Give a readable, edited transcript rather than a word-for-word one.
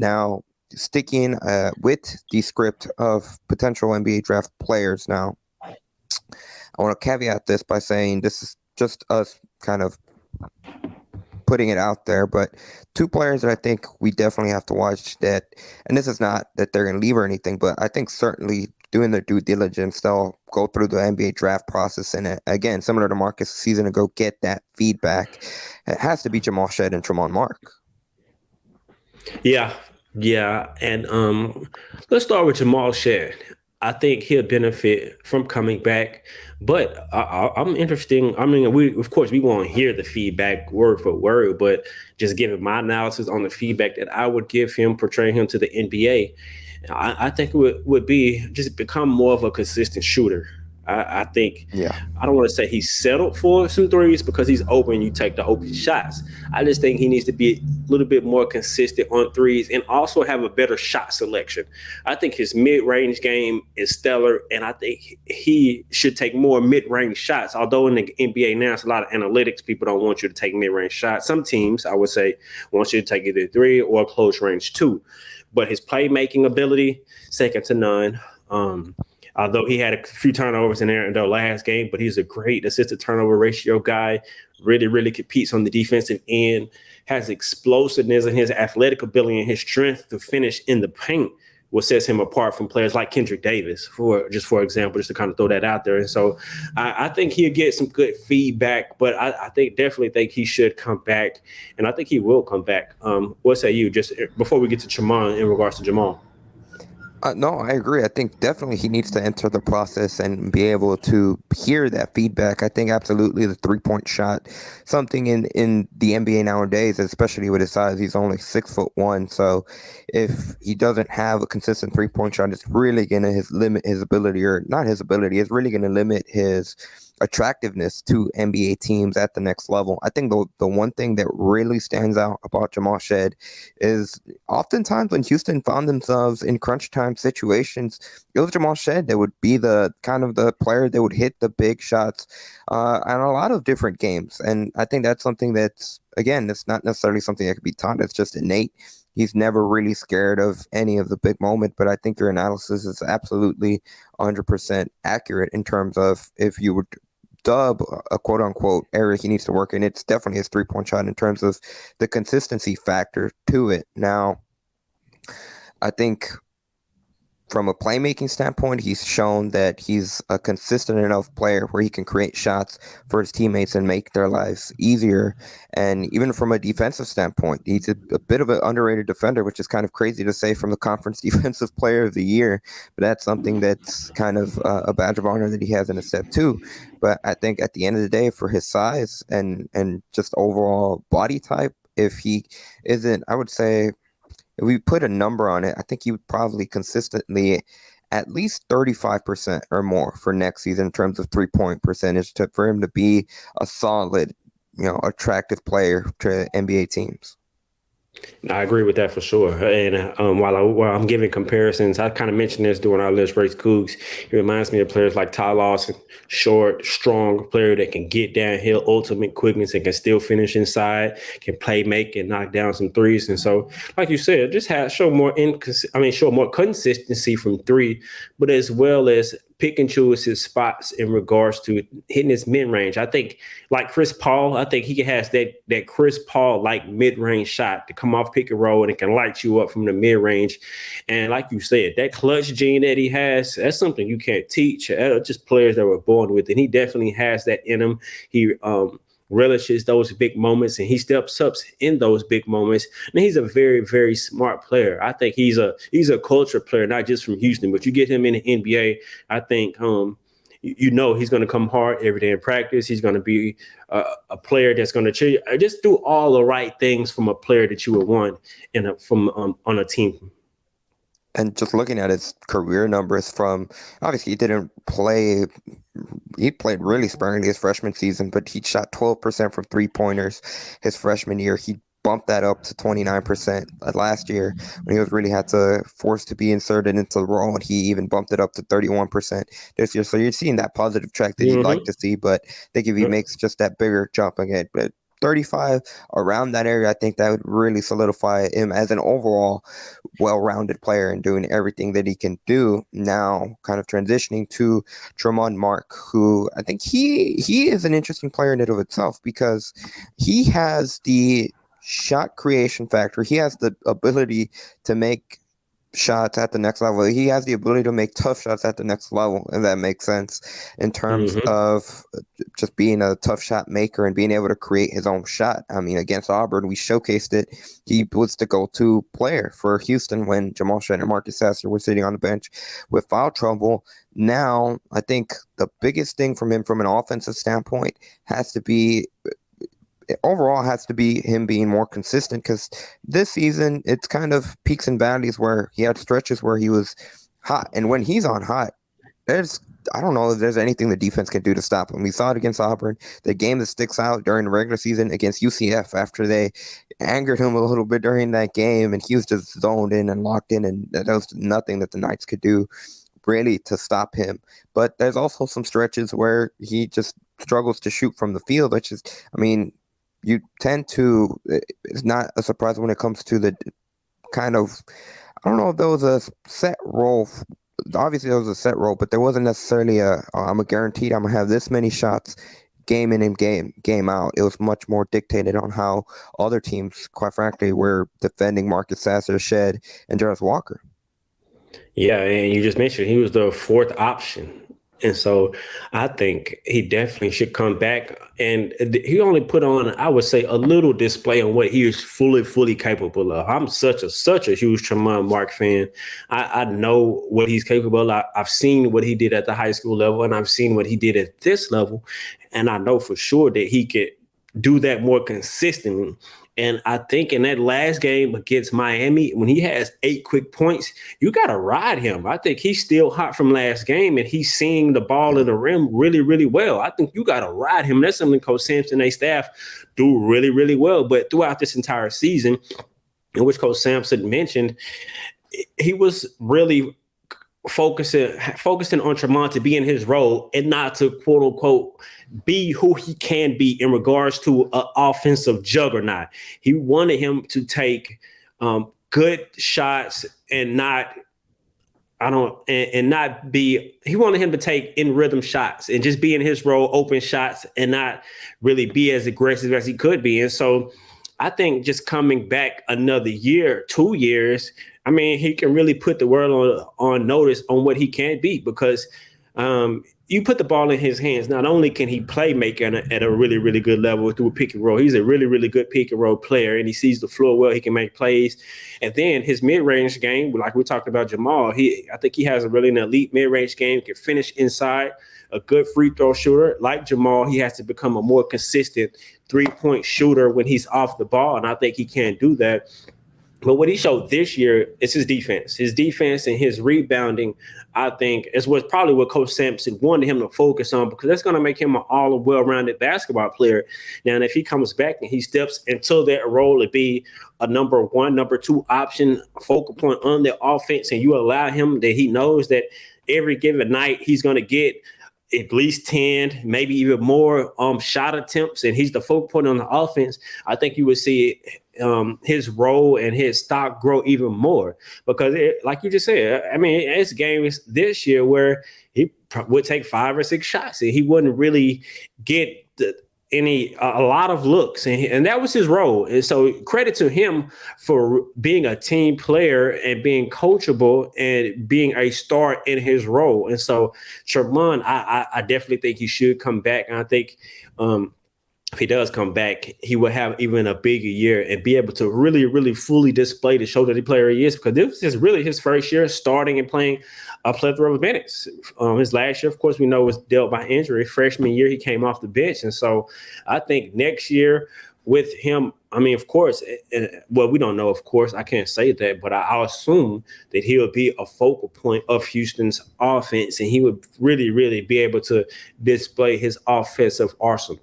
Now, sticking with the script of potential NBA draft players now, I want to caveat this by saying this is just us kind of putting it out there, but two players that I think we definitely have to watch that, and this is not that they're going to leave or anything, but I think certainly doing their due diligence, they'll go through the NBA draft process and again, similar to Marcus a season ago, get that feedback. It has to be Jamal Shead and Tramon Mark. Yeah, yeah, and let's start with Jamal Shead. I think he'll benefit from coming back, but I'm interested. I mean, we of course we won't hear the feedback word for word, but just giving my analysis on the feedback that I would give him, portraying him to the NBA, I think it would be just become more of a consistent shooter. I think Yeah. I don't want to say he's settled for some threes because he's open. You take the open shots. I just think he needs to be a little bit more consistent on threes and also have a better shot selection. I think his mid-range game is stellar, and I think he should take more mid-range shots. Although in the NBA now, it's a lot of analytics. People don't want you to take mid-range shots. Some teams, I would say, want you to take either three or close range two. But his playmaking ability, second to none. Although he had a few turnovers in there in their last game, but he's a great assist to turnover ratio guy. Really, really competes on the defensive end. Has explosiveness and his athletic ability and his strength to finish in the paint, what sets him apart from players like Kendrick Davis, for example, just to kind of throw that out there. And so I think he'll get some good feedback, but I definitely think he should come back, and I think he will come back. What say you? Just before we get to Jamal in regards to Jamal. No, I agree. I think definitely he needs to enter the process and be able to hear that feedback. I think absolutely the 3-point shot, something in the NBA nowadays, especially with his size, he's only 6'1". So if he doesn't have a consistent 3-point shot, it's really gonna limit his ability, or not his ability. It's really gonna limit his attractiveness to NBA teams at the next level. I think the one thing that really stands out about Jamal Shead is oftentimes when Houston found themselves in crunch time situations, it was Jamal Shead that would be the kind of the player that would hit the big shots on a lot of different games. And I think that's something that's, again, it's not necessarily something that could be taught. It's just innate. He's never really scared of any of the big moment, but I think your analysis is absolutely 100% accurate in terms of if you would dub a quote unquote area he needs to work in, it's definitely his 3-point shot in terms of the consistency factor to it. Now, I think from a playmaking standpoint, he's shown that he's a consistent enough player where he can create shots for his teammates and make their lives easier. And even from a defensive standpoint, he's a bit of an underrated defender, which is kind of crazy to say from the conference defensive player of the year. But that's something that's kind of a badge of honor that he has in a step too. But I think at the end of the day, for his size and just overall body type, if he isn't, I would say, if we put a number on it, I think he would probably consistently at least 35% or more for next season in terms of 3-point percentage for him to be a solid, attractive player to NBA teams. I agree with that for sure. And while I'm giving comparisons, I kind of mentioned this during our Let's Race Cougs. It reminds me of players like Ty Lawson, short, strong player that can get downhill, ultimate quickness, and can still finish inside, can play, make, and knock down some threes. And so, like you said, just show more consistency from three, but as well as pick and choose his spots in regards to hitting his mid range. I think, like Chris Paul, I think he has that Chris Paul like mid range shot to come off pick and roll, and it can light you up from the mid range. And like you said, that clutch gene that he has, that's something you can't teach. Just players that were born with it. And he definitely has that in him. He relishes those big moments, and he steps up in those big moments. And he's a very, very smart player. I think he's a culture player, not just from Houston, but you get him in the NBA, I think he's going to come hard every day in practice. He's going to be a player that's going to just do all the right things from a player that you would want on a team. And just looking at his career numbers obviously he played really sparingly his freshman season, but he shot 12% from 3-pointers his freshman year. He bumped that up to 29% last year when he was really had to force to be inserted into the role, and he even bumped it up to 31% this year. So you're seeing that positive track that you'd like to see, but I think if he makes just that bigger jump again, but 35, around that area, I think that would really solidify him as an overall well-rounded player and doing everything that he can do. Now, kind of transitioning to Tramon Mark, who I think he is an interesting player in and of itself because he has the shot creation factor. He has the ability to make shots at the next level. He has the ability to make tough shots at the next level, if that makes sense, in terms Mm-hmm. of just being a tough shot maker and being able to create his own shot. I mean, against Auburn, we showcased it. He was the go-to player for Houston when Jamal Shead and Marcus Sasser were sitting on the bench with foul trouble. Now, I think the biggest thing from him from an offensive standpoint has to be him being more consistent because this season it's kind of peaks and valleys where he had stretches where he was hot, and when he's on hot, I don't know if there's anything the defense can do to stop him. We saw it against Auburn, the game that sticks out during the regular season against UCF after they angered him a little bit during that game, and he was just zoned in and locked in, and there was nothing that the Knights could do really to stop him. But there's also some stretches where he just struggles to shoot from the field, which is, I mean, you tend to, it's not a surprise when it comes to the kind of, I don't know if there was a set role. Obviously, there was a set role, but there wasn't necessarily I'm a guaranteed I'm going to have this many shots game in and game out. It was much more dictated on how other teams, quite frankly, were defending Marcus Sasser, Shead, and Jarvis Walker. Yeah, and you just mentioned he was the fourth option. And so I think he definitely should come back. And he only put on, I would say, a little display on what he is fully capable of. I'm such a huge Tramon Mark fan. I know what he's capable of. I've seen what he did at the high school level, and I've seen what he did at this level. And I know for sure that he could do that more consistently. And I think in that last game against Miami, when he has 8 quick points, you got to ride him. I think he's still hot from last game, and he's seeing the ball in the rim really well. I think you got to ride him. That's something Coach Sampson and they staff do really well. But throughout this entire season, in which Coach Sampson mentioned, he was really focusing on Tramon to be in his role and not to, quote unquote, be who he can be in regards to an offensive juggernaut. He wanted him to take good shots and not he wanted him to take in rhythm shots and just be in his role, open shots, and not really be as aggressive as he could be. And so I think just coming back another year, 2 years, I mean, he can really put the world on notice on what he can be, because you put the ball in his hands. Not only can he play make at a really good level through a pick and roll, he's a really good pick and roll player, and he sees the floor well. He can make plays. And then his mid-range game, like we talked about Jamal, I think he has a really an elite mid-range game, can finish inside, a good free throw shooter. Like Jamal, he has to become a more consistent three-point shooter when he's off the ball, and I think he can do that. But what he showed this year is his defense. His defense and his rebounding, I think, is probably what Coach Sampson wanted him to focus on, because that's going to make him an well-rounded basketball player. Now, and if he comes back and he steps into that role to be a number 1, number 2 option, focal point on the offense, and you allow him that he knows that every given night he's going to get at least 10, maybe even more shot attempts, and he's the focal point on the offense, I think you would see his role and his stock grow even more. Because like you just said, I mean, it's games this year where he would take 5 or 6 shots and he wouldn't really get a lot of looks, and that was his role. And so credit to him for being a team player and being coachable and being a star in his role. And so Tramon, I definitely think he should come back. And I think if he does come back, he will have even a bigger year and be able to really fully display to show that the player he is, because this is really his first year starting and playing a plethora of minutes. His last year, of course, we know was dealt by injury. Freshman year, he came off the bench. And so I think next year with him, I mean, of course, well, we don't know, of course, I can't say that, but I'll assume that he'll be a focal point of Houston's offense, and he would really be able to display his offensive arsenal.